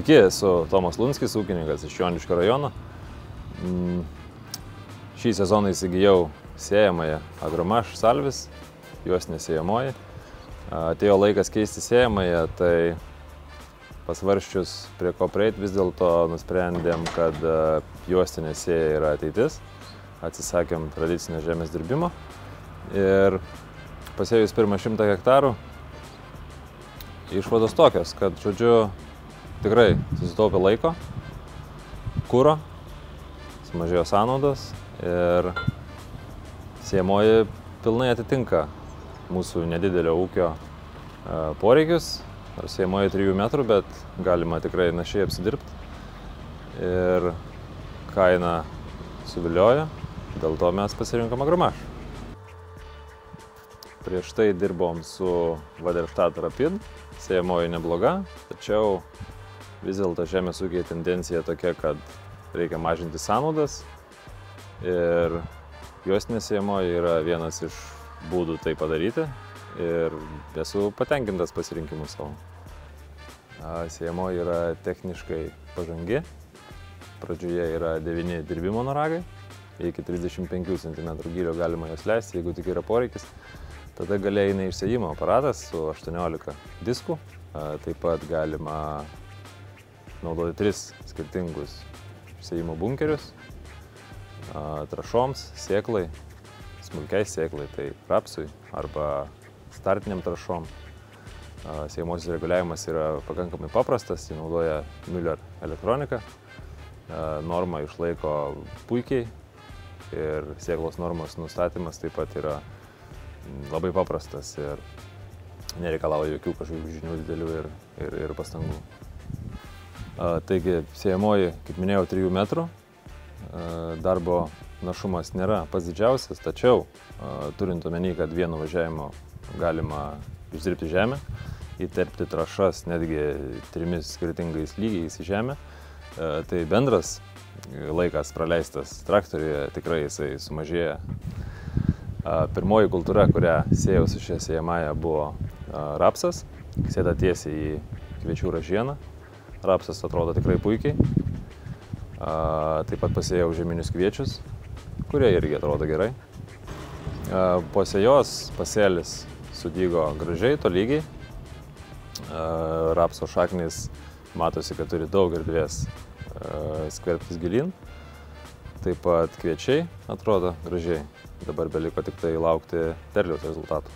Sveiki, esu Tomas Lunskis, ūkininkas iš Joniškio rajono. Šį sezoną įsigijau sėjamąją Agromaš Salvis, juostinė sėjamoji. Atėjo laikas keisti sėjamąją, tai pasvarsčius prie ko prieit, vis dėlto nusprendėm, kad juostinė sėja yra ateitis. Atsisakėm tradicinio žemės dirbimo ir pasėjus pirmą 100 hektarų, išvados tokios, kad, žodžiu, tikrai susitaupė laiko, kuro, sumažėjo sąnaudos ir sėjamoji pilnai atitinka mūsų nedidelio ūkio poreikius. Sėjamoji 3 metrų, bet galima tikrai našiai apsidirbti ir kaina suvilioja, dėl to mes pasirinkom Agromaš. Prieš tai dirbom su Vaderstadt Rapid, sėjamoji nebloga, tačiau vis dėlto žemės ūkiai tendencija tokia, kad reikia mažinti sąnaudas ir juostinė sėjamoji yra vienas iš būdų tai padaryti ir esu patenkintas pasirinkimu savo. Sėjamoji yra techniškai pažangi, pradžioje yra 9 dirbimo naragai, iki 35 cm gylio galima jos leisti, jeigu tik yra poreikis. Tada gale eina išsėjimo aparatas su 18 diskų, taip pat galima naudoti 3 skirtingus sėjimo bunkerius, trašoms, sėklai, smulkiai sėklai, tai rapsui arba startiniam trašom. Sėjamosios reguliavimas yra pakankamai paprastas, jį naudoja Müller elektronika, normą išlaiko puikiai ir sėklos normos nustatymas taip pat yra labai paprastas ir nereikalauja jokių kažkokių žinių didelių ir pastangų. Taigi, sėjamoji, kaip minėjau, 3 metrų. Darbo našumas nėra pats didžiausias, tačiau turint omeny, kad vienu važiavimu galima išdirbti žemę, įterpti trašas netgi 3 skirtingais lygiais į žemę, tai bendras laikas praleistas traktoriuje tikrai jisai sumažėja. Pirmoji kultūra, kurią sėjau su šia sėjamąja, buvo rapsas, sėda tiesiai į kviečių ražieną. Rapsas atrodo tikrai puikiai. Taip pat pasėjau žieminius kviečius, kurie irgi atrodo gerai. Po sėjos pasėlis sudygo gražiai, tolygiai. Rapso šaknys matosi, kad turi daug erdvės skverbtis gilyn. Taip pat kviečiai atrodo gražiai. Dabar beliko tik tai laukti derliaus rezultatų.